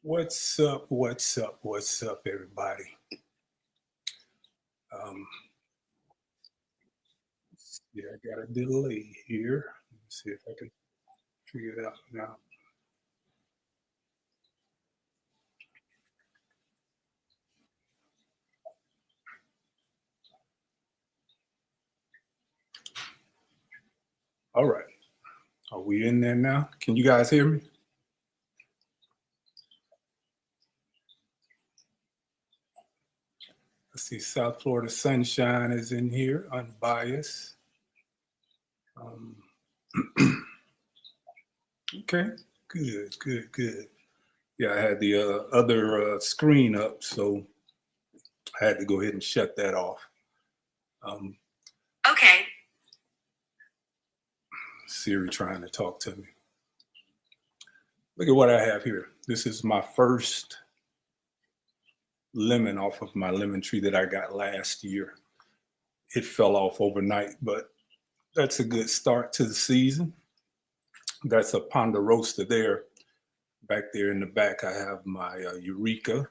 What's up? What's up? What's up, everybody? Um, yeah, I got a delay here. Let me see if I can figure it out now. All right. Are we in there now? Can you guys hear me? Let's see. South Florida Sunshine is in here, unbiased. Um, okay. Good, good, good. Yeah, I had the other screen up, so I had to go ahead and shut that off. Um, Okay. Siri trying to talk to me. Look at what I have here. This is my first lemon off of my lemon tree that I got last year. It fell off overnight, but that's a good start to the season. That's a ponderosa there. Back there in the back, I have my Eureka.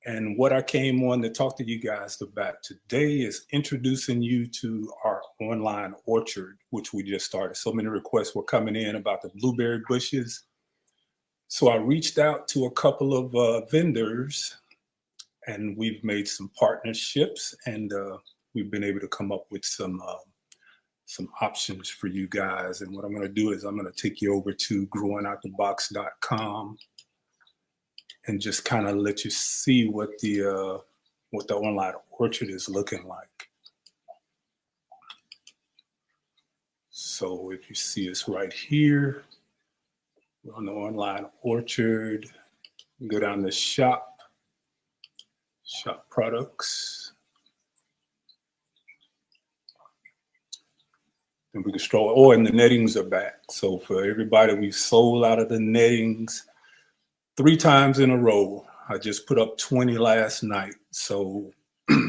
And what I came on to talk to you guys about today is introducing you to our online orchard, which we just started. So many requests were coming in about the blueberry bushes. So I reached out to a couple of vendors, and we've made some partnerships, and we've been able to come up with some options for you guys. And what I'm going to do is I'm going to take you over to growingoutthebox.com and just kind of let you see what the online orchard is looking like. So if you see us right here, we're on the online orchard. Go down to shop products. And we can stroll. Oh, and the nettings are back. So for everybody, we've sold out of the nettings 3 times in a row. I just put up 20 last night. So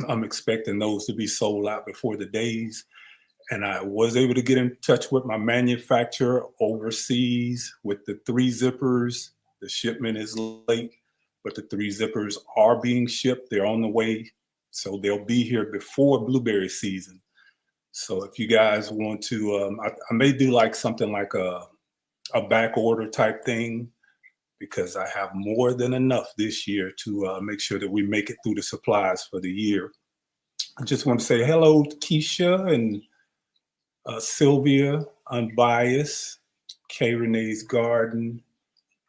I'm expecting those to be sold out before the days. And I was able to get in touch with my manufacturer overseas with the 3 zippers. The shipment is late, but the 3 zippers are being shipped. They're on the way. So they'll be here before blueberry season. So if you guys want to, I may do like something like a back order type thing, because I have more than enough this year to make sure that we make it through the supplies for the year. I just want to say hello to Keisha and Sylvia, Unbiased, K. Renee's Garden.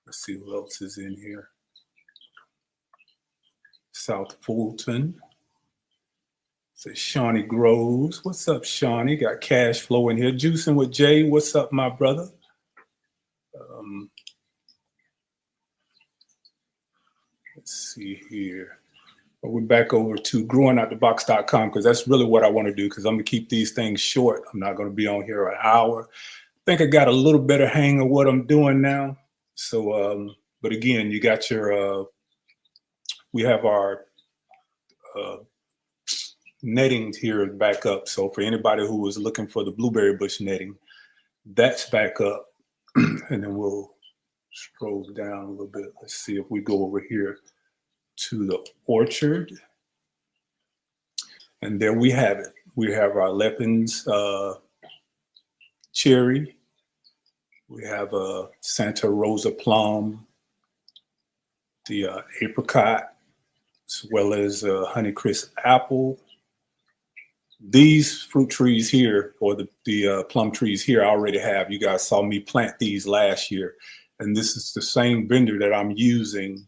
Let's see who else is in here. South Fulton. Say Shawnee Groves. What's up, Shawnee? Got cash flow in here. Juicing with Jay. What's up, my brother? Let's see here. We're back over to growingoutthebox.com, because that's really what I want to do, because I'm going to keep these things short. I'm not going to be on here an hour. I think I got a little better hang of what I'm doing now. So, but again, you got your, we have our nettings here back up. So for anybody who was looking for the blueberry bush netting, that's back up. And then we'll scroll down a little bit. Let's see if we go over here to the orchard. And there we have it. We have our Lepin's cherry. We have a Santa Rosa plum, the apricot, as well as Honeycrisp apple. These fruit trees here, or the plum trees here, I already have. You guys saw me plant these last year. And this is the same vendor that I'm using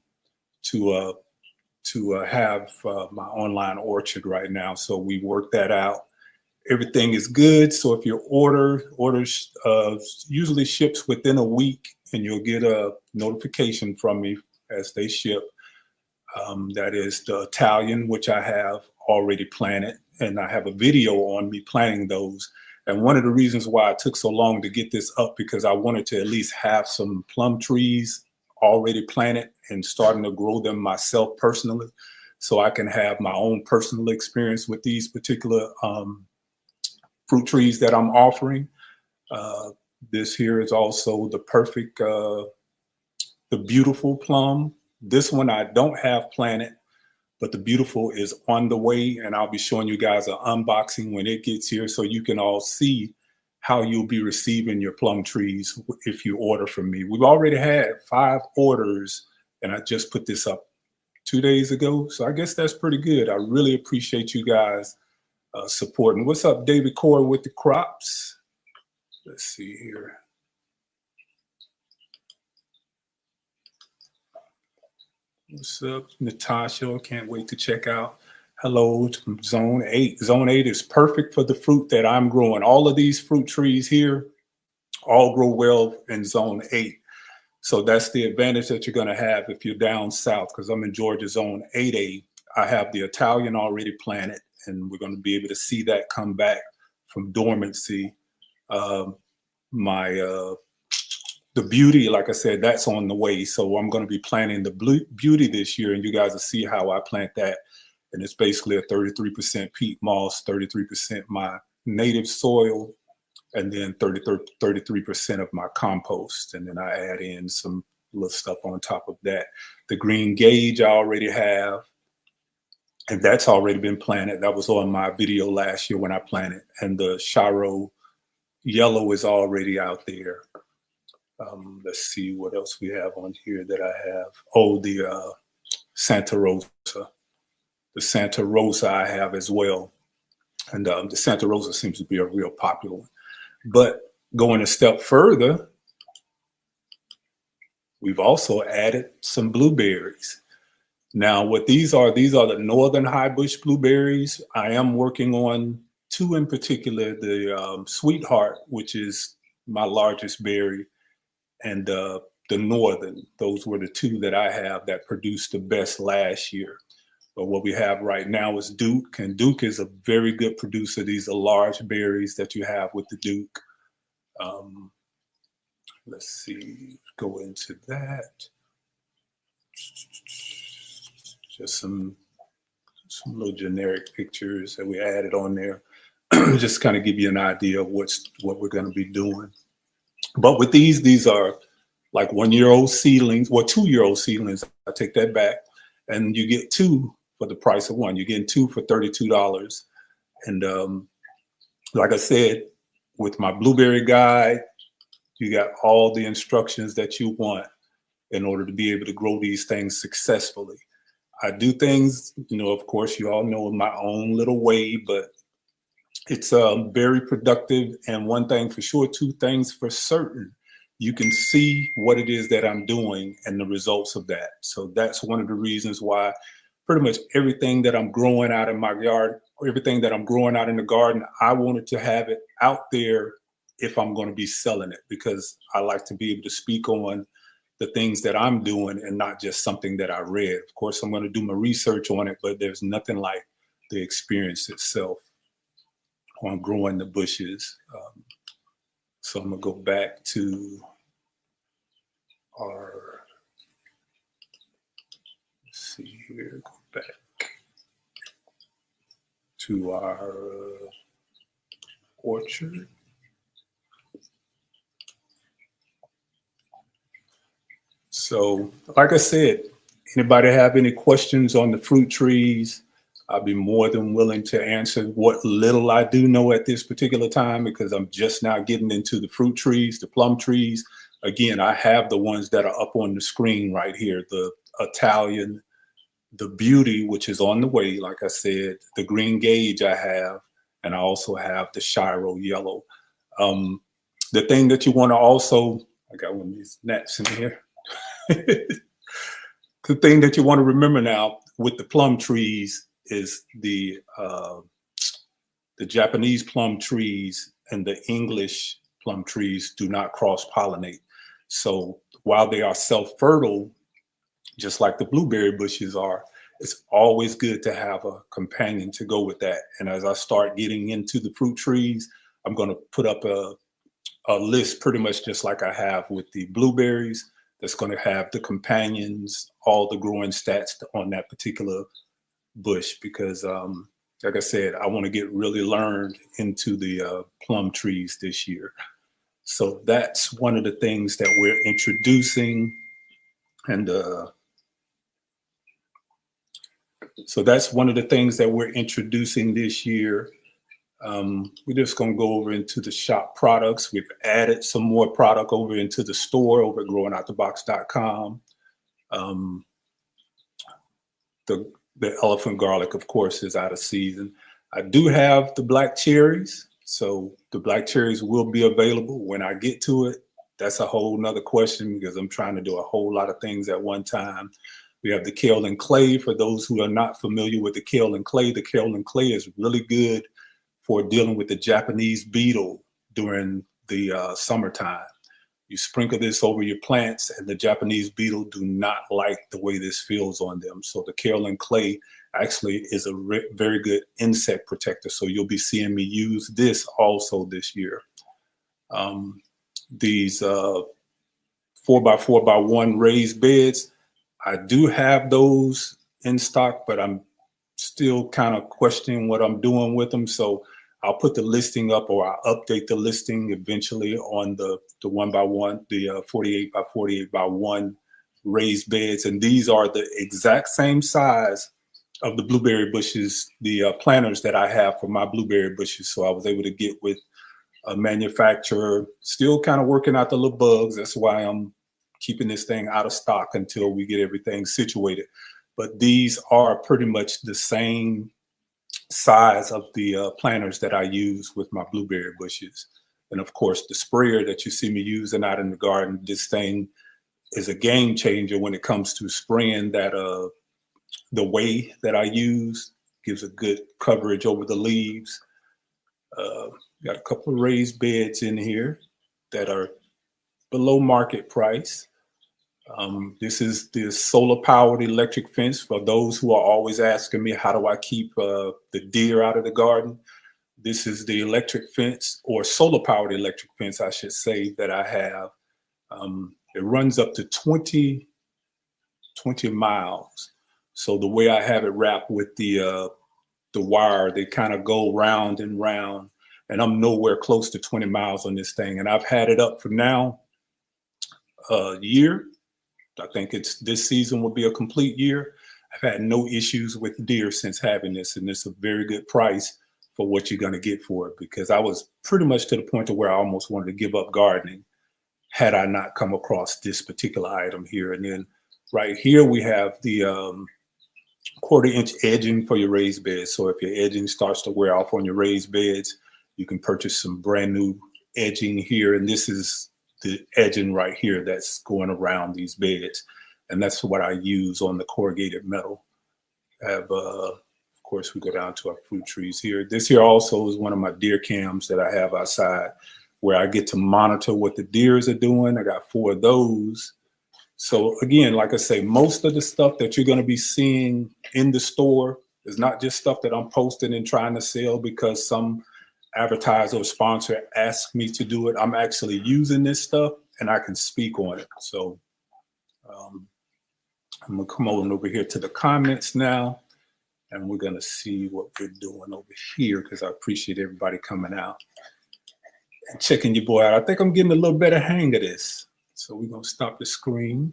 to have my online orchard right now. So we worked that out. Everything is good. So if your orders usually ships within a week, and you'll get a notification from me as they ship. That is the Italian, which I have already planted, and I have a video on me planting those. And one of the reasons why it took so long to get this up, because I wanted to at least have some plum trees already planted and starting to grow them myself personally, so I can have my own personal experience with these particular fruit trees that I'm offering. This here is also the perfect, the beautiful plum. This one I don't have planted, but the beautiful is on the way, and I'll be showing you guys an unboxing when it gets here so you can all see how you'll be receiving your plum trees if you order from me. We've already had 5 orders, and I just put this up 2 days ago, so I guess that's pretty good. I really appreciate you guys supporting. What's up, David Core with the crops? Let's see here. What's up, Natasha? Can't wait to check out. Hello from Zone 8. Zone 8 is perfect for the fruit that I'm growing. All of these fruit trees here all grow well in Zone 8. So that's the advantage that you're going to have if you're down south, because I'm in Georgia Zone 8A. I have the Italian already planted, and we're going to be able to see that come back from dormancy. The beauty, like I said, that's on the way. So I'm going to be planting the beauty this year, and you guys will see how I plant that. And it's basically a 33% peat moss, 33% my native soil, and then 33% of my compost. And then I add in some little stuff on top of that. The green gauge I already have, and that's already been planted. That was on my video last year when I planted. And the Shiro yellow is already out there. Let's see what else we have on here that I have. Oh, the Santa Rosa. The Santa Rosa I have as well. And the Santa Rosa seems to be a real popular one. But going a step further, we've also added some blueberries. Now, what these are the northern high bush blueberries. I am working on 2 in particular, the Sweetheart, which is my largest berry, and the northern. Those were the 2 that I have that produced the best last year. But what we have right now is Duke, and Duke is a very good producer. These are large berries that you have with the Duke. Let's see, go into that. Just some little generic pictures that we added on there. Just kind of give you an idea of what we're going to be doing. But with these are like 1-year-old seedlings, or 2-year-old seedlings. I take that back. And you get 2 for the price of 1. You're getting 2 for $32. And like I said, with my blueberry guide, you got all the instructions that you want in order to be able to grow these things successfully. I do things, of course, you all know, in my own little way, but it's very productive. And one thing for sure, 2 things for certain, you can see what it is that I'm doing and the results of that. So that's one of the reasons why pretty much everything that I'm growing out in my yard, or everything that I'm growing out in the garden, I wanted to have it out there if I'm going to be selling it, because I like to be able to speak on the things that I'm doing and not just something that I read. Of course, I'm going to do my research on it, but there's nothing like the experience itself on growing the bushes. So I'm going to go back to our, let's see here, go back to our orchard. So, like I said, anybody have any questions on the fruit trees? I'll be more than willing to answer what little I do know at this particular time, because I'm just now getting into the fruit trees, the plum trees. Again, I have the ones that are up on the screen right here, the Italian, the Beauty, which is on the way, like I said, the Green Gauge I have, and I also have the Shiro Yellow. The thing that you want to also, I got one of these gnats in here. The thing that you want to remember now with the plum trees is the Japanese plum trees and the English plum trees do not cross-pollinate. So while they are self-fertile, just like the blueberry bushes are, it's always good to have a companion to go with that. And as I start getting into the fruit trees, I'm going to put up a list pretty much just like I have with the blueberries, that's going to have the companions, all the growing stats on that particular bush, because like I said, I want to get really learned into the plum trees this year. So that's one of the things that we're introducing. And So that's one of the things that we're introducing this year. We're just going to go over into the shop products. We've added some more product over into the store over at growingoutthebox.com. The elephant garlic, of course, is out of season. I do have the black cherries. So the black cherries will be available when I get to it. That's a whole nother question because I'm trying to do a whole lot of things at one time. We have the kale and clay. For those who are not familiar with the kale and clay is really good for dealing with the Japanese beetle during the summertime. You sprinkle this over your plants and the Japanese beetle do not like the way this feels on them. So the kale and clay actually is a very good insect protector. So you'll be seeing me use this also this year. These 4x4x1 raised beds, I do have those in stock, but I'm still kind of questioning what I'm doing with them. So I'll put the listing up, or I'll update the listing eventually on the 1x1, the 48x48x1 raised beds. And these are the exact same size of the blueberry bushes, the planters that I have for my blueberry bushes. So I was able to get with a manufacturer, still kind of working out the little bugs. That's why I'm keeping this thing out of stock until we get everything situated. But these are pretty much the same size of the planters that I use with my blueberry bushes. And of course, the sprayer that you see me using out in the garden, this thing is a game changer when it comes to spraying that the way that I use gives a good coverage over the leaves. Got a couple of raised beds in here that are below market price. This is the solar powered electric fence. For those who are always asking me, how do I keep the deer out of the garden? This is the electric fence, or solar powered electric fence, I should say, that I have. It runs up to 20 miles. So the way I have it wrapped with the wire, they kind of go round and round, and I'm nowhere close to 20 miles on this thing. And I've had it up for now a year. I think this season will be a complete year. I've had no issues with deer since having this, and it's a very good price for what you're going to get for it, because I was pretty much to the point to where I almost wanted to give up gardening had I not come across this particular item here. And then right here we have the 1/4-inch edging for your raised beds. So if your edging starts to wear off on your raised beds, you can purchase some brand new edging here. And this is the edging right here that's going around these beds. And that's what I use on the corrugated metal. I have, of course, we go down to our fruit trees here. This here also is one of my deer cams that I have outside, where I get to monitor what the deers are doing. I got 4 of those. So again, like I say, most of the stuff that you're going to be seeing in the store is not just stuff that I'm posting and trying to sell because some advertiser or sponsor asked me to do it. I'm actually using this stuff and I can speak on it. So I'm going to come on over here to the comments now, and we're going to see what we're doing over here, because I appreciate everybody coming out and checking your boy out. I think I'm getting a little better hang of this. So we're going to stop the screen.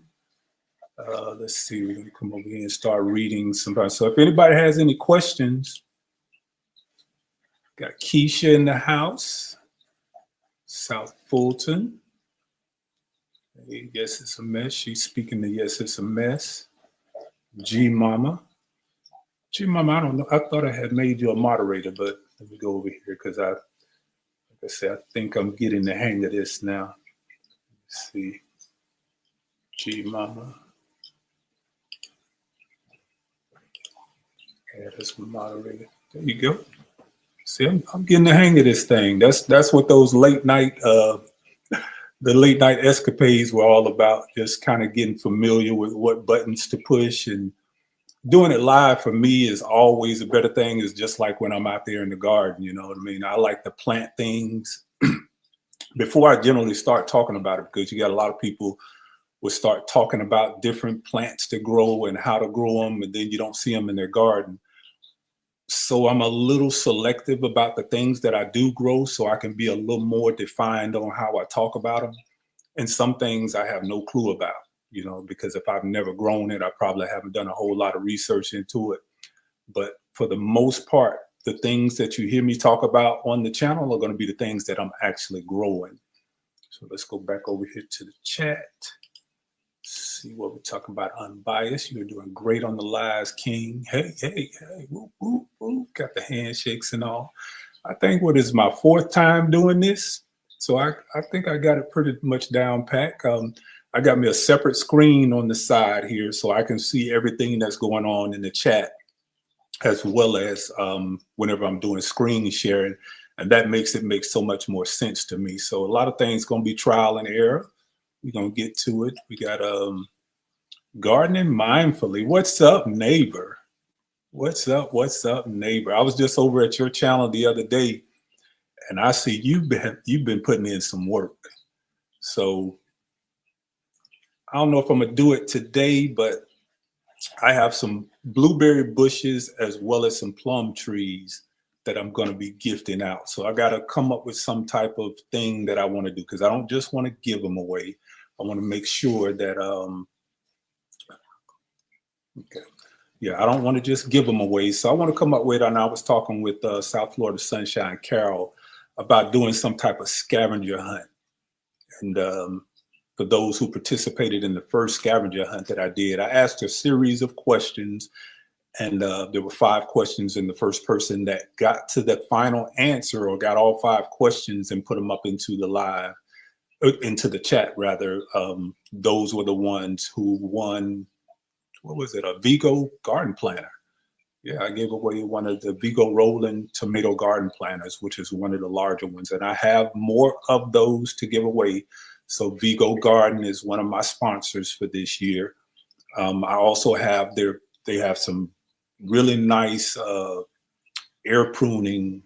Let's see, we're going to come over here and start reading somebody. So if anybody has any questions, got Keisha in the house, South Fulton. Hey, yes, it's a mess. She's speaking to yes, it's a mess. G Mama, I don't know. I thought I had made you a moderator, but let me go over here because like I said, I think I'm getting the hang of this now. Let's see. G Mama. Yeah, that's my moderator. There you go. See, I'm getting the hang of this thing. That's what those late night the late night escapades were all about. Just kind of getting familiar with what buttons to push, and doing it live for me is always a better thing. Is just like when I'm out there in the garden, you know what I mean? I like to plant things before I generally start talking about it, because you got a lot of people will start talking about different plants to grow and how to grow them, and then you don't see them in their garden. So I'm a little selective about the things that I do grow, so I can be a little more defined on how I talk about them. And some things I have no clue about, you know, because if I've never grown it, I probably haven't done a whole lot of research into it. But for the most part, the things that you hear me talk about on the channel are going to be the things that I'm actually growing. So let's go back over here to the chat. See what we're talking about. Unbiased. You're doing great on the lives, King. Hey, hey, hey. Whoop, whoop, whoop. Got the handshakes and all. I think what is my 4th time doing this. So I think I got it pretty much down pat. I got me a separate screen on the side here so I can see everything that's going on in the chat, as well as whenever I'm doing screen sharing. And that makes it make so much more sense to me. So a lot of things going to be trial and error. We're going to get to it. We got gardening mindfully. What's up, neighbor? What's up? What's up, neighbor? I was just over at your channel the other day, and I see you've been putting in some work. So I don't know if I'm gonna do it today, but I have some blueberry bushes as well as some plum trees that I'm going to be gifting out. So I got to come up with some type of thing that I want to do, because I don't just want to give them away. I want to make sure that, okay. Yeah, I don't want to just give them away. So I want to come up with, and I was talking with South Florida Sunshine Carol about doing some type of scavenger hunt. And for those who participated in the first scavenger hunt that I did, I asked a series of questions, and there were 5 questions, and the first person that got to the final answer, or got all 5 questions and put them up into the live, into the chat rather, those were the ones who won, what was it, a Vigo garden planter. Yeah, I gave away one of the Vigo rolling tomato garden planters, which is one of the larger ones. And I have more of those to give away. So Vigo Garden is one of my sponsors for this year. I also have they have some really nice air pruning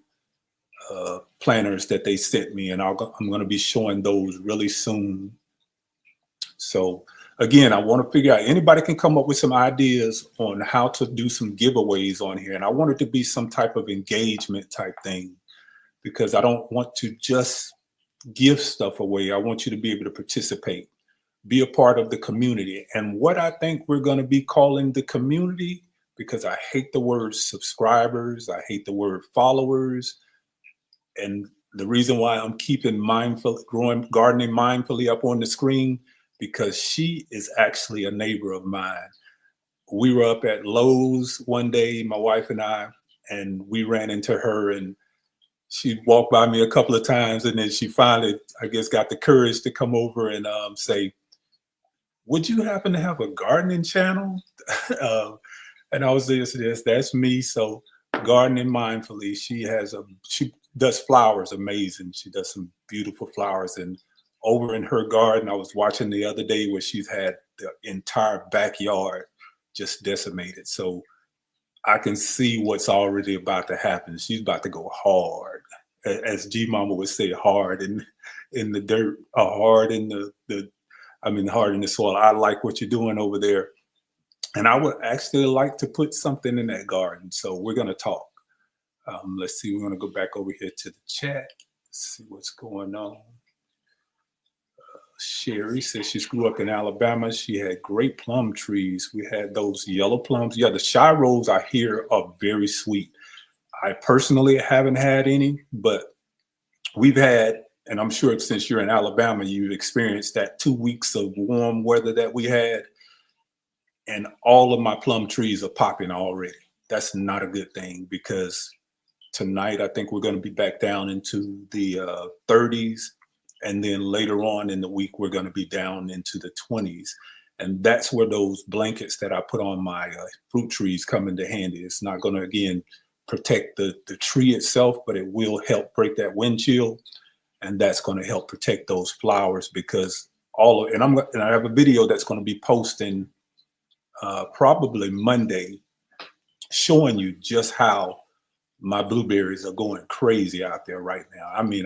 planters that they sent me, and I'm going to be showing those really soon. So again, I want to figure out, anybody can come up with some ideas on how to do some giveaways on here. And I want it to be some type of engagement type thing, because I don't want to just give stuff away. I want you to be able to participate, be a part of the community. And what I think we're going to be calling the community, because I hate the word subscribers, I hate the word followers. And the reason why I'm keeping gardening mindfully up on the screen, because she is actually a neighbor of mine. We were up at Lowe's one day, my wife and I, and we ran into her, and she walked by me a couple of times, and then she finally, I guess, got the courage to come over and say, "Would you happen to have a gardening channel?" And I was just, yes, that's me. So gardening mindfully, she does flowers amazing. She does some beautiful flowers. And over in her garden, I was watching the other day where she's had the entire backyard just decimated. So I can see what's already about to happen. She's about to go hard, as G Mama would say, hard in the dirt, hard in hard in the soil. I like what you're doing over there. And I would actually like to put something in that garden. So we're going to talk. Let's see. We're going to go back over here to the chat. See what's going on. Sherry says she grew up in Alabama. She had great plum trees. We had those yellow plums. Yeah, the shy rolls I hear are very sweet. I personally haven't had any, but we've had, and I'm sure since you're in Alabama, you've experienced that 2 weeks of warm weather that we had. And all of my plum trees are popping already. That's not a good thing, because tonight I think we're going to be back down into the 30s. And then later on in the week, we're going to be down into the 20s. And that's where those blankets that I put on my fruit trees come into handy. It's not going to, again, protect the tree itself, but it will help break that wind chill. And that's going to help protect those flowers, because and I have a video that's going to be posting probably Monday, showing you just how my blueberries are going crazy out there right now. I mean,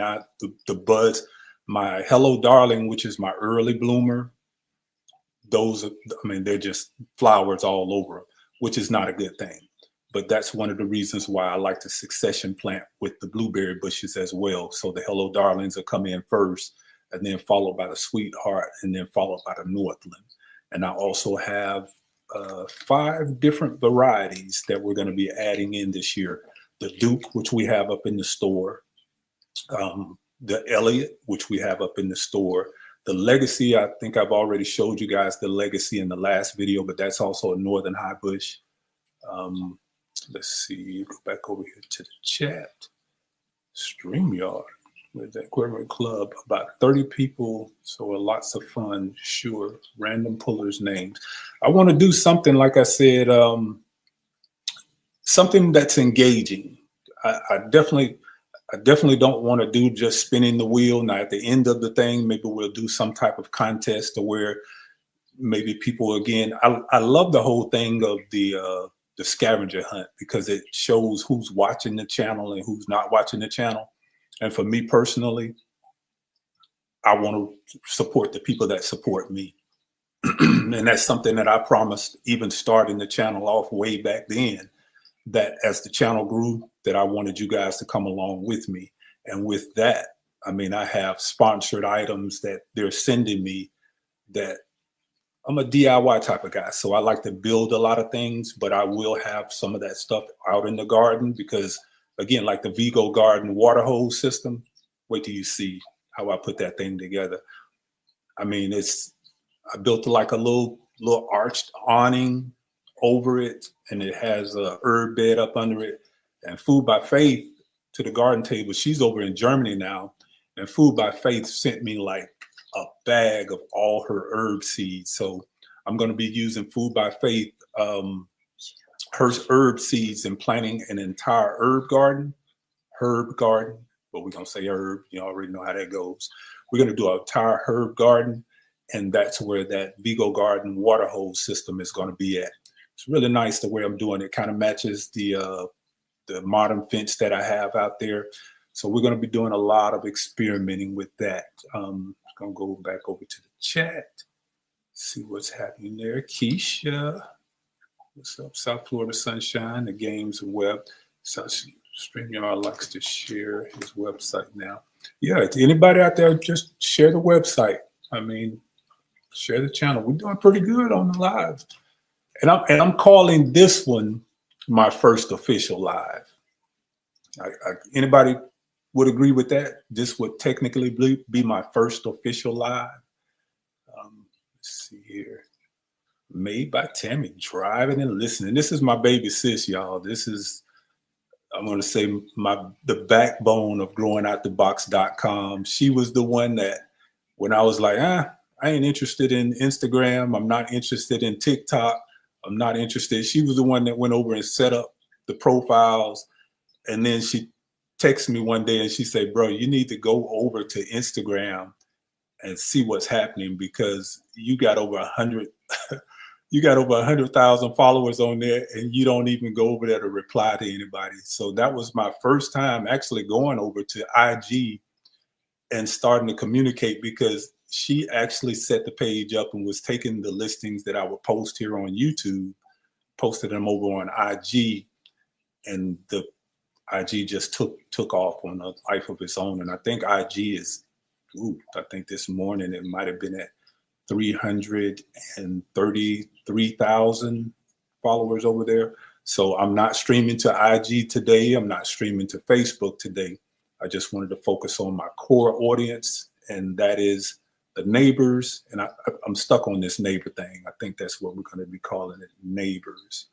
the buds, my Hello Darling, which is my early bloomer, they're just flowers all over them, which is not a good thing. But that's one of the reasons why I like to succession plant with the blueberry bushes as well. So the Hello Darlings will come in first, and then followed by the Sweetheart, and then followed by the Northland. And I also have 5 different varieties that we're going to be adding in this year. The Duke, which we have up in the store. The Elliott, which we have up in the store. The Legacy, I think I've already showed you guys the Legacy in the last video, but that's also a Northern High Bush. Let's see, go back over here to the chat. StreamYard with the Equipment Club, about 30 people, so lots of fun, sure. Random pullers names. I want to do something, like I said, something that's engaging. I definitely don't want to do just spinning the wheel. Now at the end of the thing, maybe we'll do some type of contest to where maybe people, again, I love the whole thing of the scavenger hunt, because it shows who's watching the channel and who's not watching the channel. And for me personally, I want to support the people that support me. And that's something that I promised, even starting the channel off way back then, that as the channel grew, that I wanted you guys to come along with me. And with that, I mean, I have sponsored items that they're sending me that I'm a DIY type of guy. So I like to build a lot of things, but I will have some of that stuff out in the garden because, again, like the Vigo garden water hose system, wait till you see how I put that thing together. I mean, I built like a little arched awning over it, and it has a herb bed up under it. And Food by Faith to the garden table, she's over in Germany now, and Food by Faith sent me like a bag of all her herb seeds. So I'm going to be using Food by Faith, her herb seeds, and planting an entire herb garden, but we're going to say herb. You already know how that goes. We're going to do an entire herb garden, and that's where that Vigo garden water hose system is going to be at. It's really nice the way I'm doing it. Kind of matches the modern fence that I have out there. So we're going to be doing a lot of experimenting with that. I'm going to go back over to the chat, see what's happening there. Keisha, what's up? South Florida Sunshine, the games and web. StreamYard likes to share his website now. Yeah, to anybody out there, just share the website. I mean, share the channel. We're doing pretty good on the live. And I'm calling this one my first official live. Anybody would agree with that? This would technically be my first official live. Let's see here. Made by Tammy, driving and listening. This is my baby sis, y'all. This is, I'm going to say, the backbone of growingoutthebox.com. She was the one that, when I was like, I ain't interested in Instagram. I'm not interested in TikTok. I'm not interested. She was the one that went over and set up the profiles. And then she texted me one day and she said, bro, you need to go over to Instagram and see what's happening, because you got over 100, you got over 100,000 followers on there, and you don't even go over there to reply to anybody. So that was my first time actually going over to IG and starting to communicate, because she actually set the page up and was taking the listings that I would post here on YouTube, posted them over on IG, and the IG just took off on a life of its own. And I think IG is, I think this morning it might have been at 333,000 followers over there. So I'm not streaming to IG today. I'm not streaming to Facebook today. I just wanted to focus on my core audience, and that is the neighbors. And I'm stuck on this neighbor thing. I think that's what we're going to be calling it, neighbors.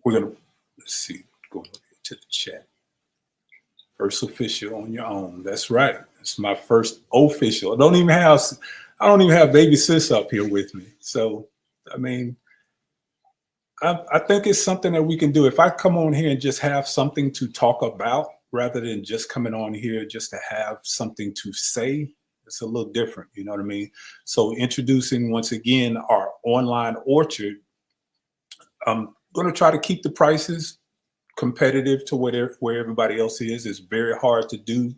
We're going to, let's see, go to the chat. First official on your own. That's right. It's my first official. I don't even have baby sis up here with me. So, I mean, I think it's something that we can do. If I come on here and just have something to talk about, rather than just coming on here just to have something to say, it's a little different. You know what I mean? So introducing once again our online orchard. I'm going to try to keep the prices competitive to where everybody else is. It's very hard to do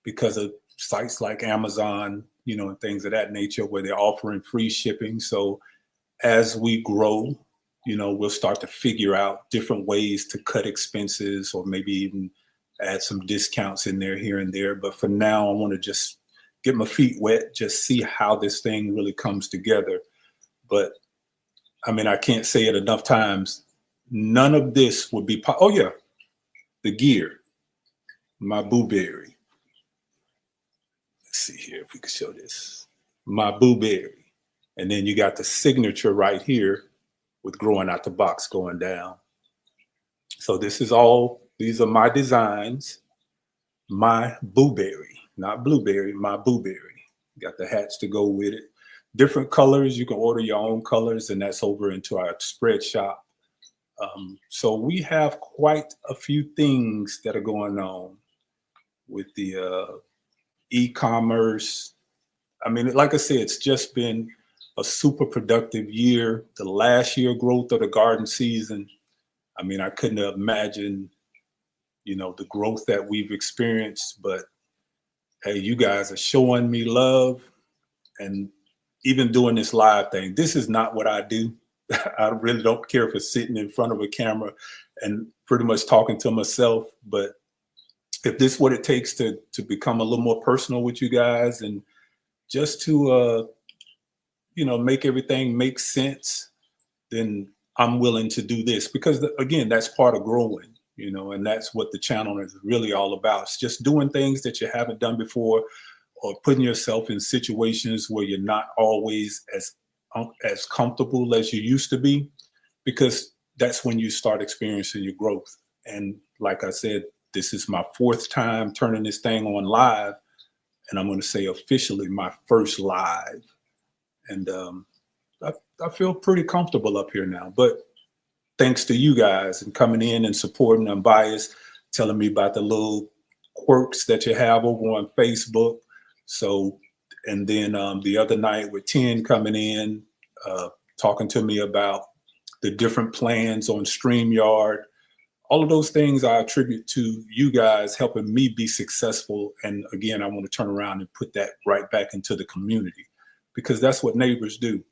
because of sites like Amazon, you know, and things of that nature where they're offering free shipping. So as we grow, you know, we'll start to figure out different ways to cut expenses, or maybe even add some discounts in there here and there. But for now, I want to just get my feet wet, just see how this thing really comes together. But I mean, I can't say it enough times. None of this would be, oh yeah, the gear, my blueberry. Let's see here if we can show this. My blueberry. And then you got the signature right here with growing out the box going down. So this is all, these are my designs, my blueberry, not blueberry, my blueberry. Got the hats to go with it. Different colors, you can order your own colors, and that's over into our spread shop. So we have quite a few things that are going on with the e-commerce. I mean, like I said, it's just been a super productive year. The last year growth of the garden season, I mean, I couldn't have imagined, you know, the growth that we've experienced. But hey, you guys are showing me love, and even doing this live thing. This is not what I do. I really don't care if it's sitting in front of a camera and pretty much talking to myself. But if this is what it takes to become a little more personal with you guys, and just to you know, make everything make sense, then I'm willing to do this, because again, that's part of growing, you know, and that's what the channel is really all about. It's just doing things that you haven't done before, or putting yourself in situations where you're not always as comfortable as you used to be, because that's when you start experiencing your growth. And like I said, this is my 4th time turning this thing on live, and I'm going to say officially my first live. And I feel pretty comfortable up here now. But thanks to you guys and coming in and supporting Unbiased, telling me about the little quirks that you have over on Facebook. So, and then the other night with 10 coming in, talking to me about the different plans on StreamYard. All of those things I attribute to you guys helping me be successful. And again, I want to turn around and put that right back into the community, because that's what neighbors do.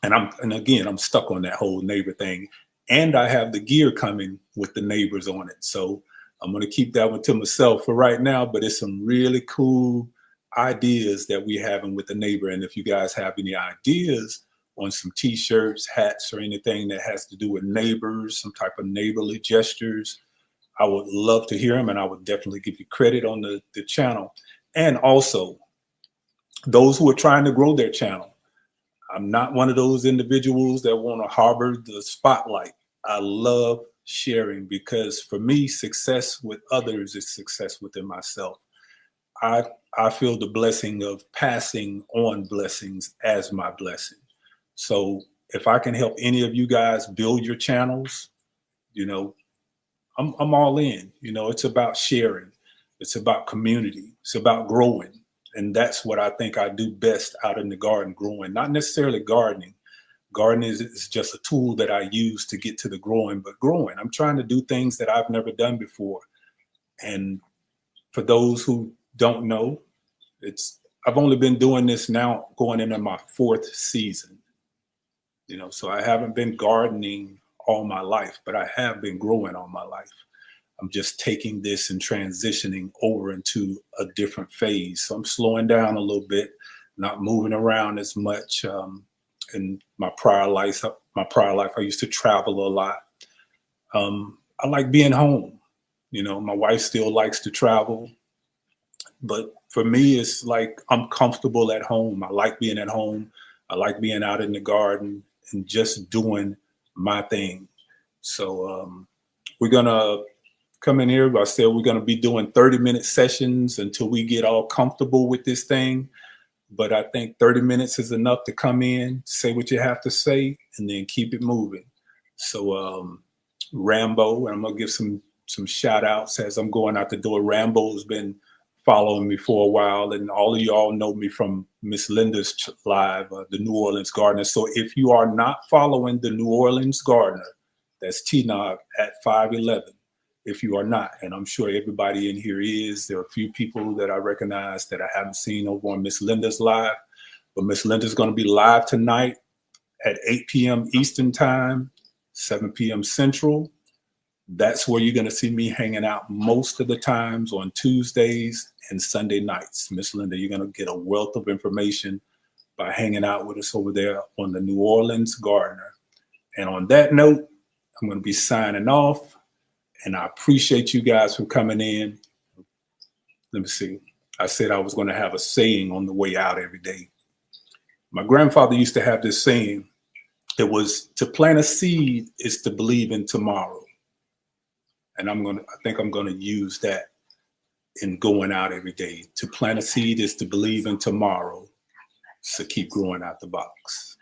And again, I'm stuck on that whole neighbor thing. And I have the gear coming with the neighbors on it. So I'm going to keep that one to myself for right now, but it's some really cool ideas that we're having with the neighbor. And if you guys have any ideas on some t-shirts, hats, or anything that has to do with neighbors, some type of neighborly gestures, I would love to hear them, and I would definitely give you credit on the channel. And also, those who are trying to grow their channel, I'm not one of those individuals that want to harbor the spotlight. I love sharing, because for me, success with others is success within myself. I feel the blessing of passing on blessings as my blessing. So if I can help any of you guys build your channels, you know, I'm all in. You know, it's about sharing. It's about community. It's about growing. And that's what I think I do best out in the garden, growing, not necessarily gardening. Gardening is just a tool that I use to get to the growing, but growing. I'm trying to do things that I've never done before. And for those who don't know, I've only been doing this now going into my 4th season. You know, so I haven't been gardening all my life, but I have been growing all my life. I'm just taking this and transitioning over into a different phase. So I'm slowing down a little bit, not moving around as much. In my prior life, I used to travel a lot. I like being home. You know, my wife still likes to travel, but for me, it's like I'm comfortable at home. I like being at home. I like being out in the garden and just doing my thing. So we're gonna come in here. I said we're going to be doing 30-minute sessions until we get all comfortable with this thing. But I think 30 minutes is enough to come in, say what you have to say, and then keep it moving. So Rambo, and I'm going to give some shout outs as I'm going out the door. Rambo has been following me for a while, and all of y'all know me from Miss Linda's live, the New Orleans Gardener. So if you are not following the New Orleans Gardener, that's T-Nog at 511. If you are not, and I'm sure everybody in here is, there are a few people that I recognize that I haven't seen over on Miss Linda's live, but Miss Linda's going to be live tonight at 8 p.m. Eastern time, 7 p.m. Central. That's where you're going to see me hanging out most of the times, on Tuesdays and Sunday nights. Miss Linda, you're going to get a wealth of information by hanging out with us over there on the New Orleans Gardener. And on that note, I'm going to be signing off, and I appreciate you guys for coming in. Let me see. I said I was going to have a saying on the way out every day. My grandfather used to have this saying. It was, to plant a seed is to believe in tomorrow. And I think I'm going to use that in going out every day. To plant a seed is to believe in tomorrow. So keep growing out the box.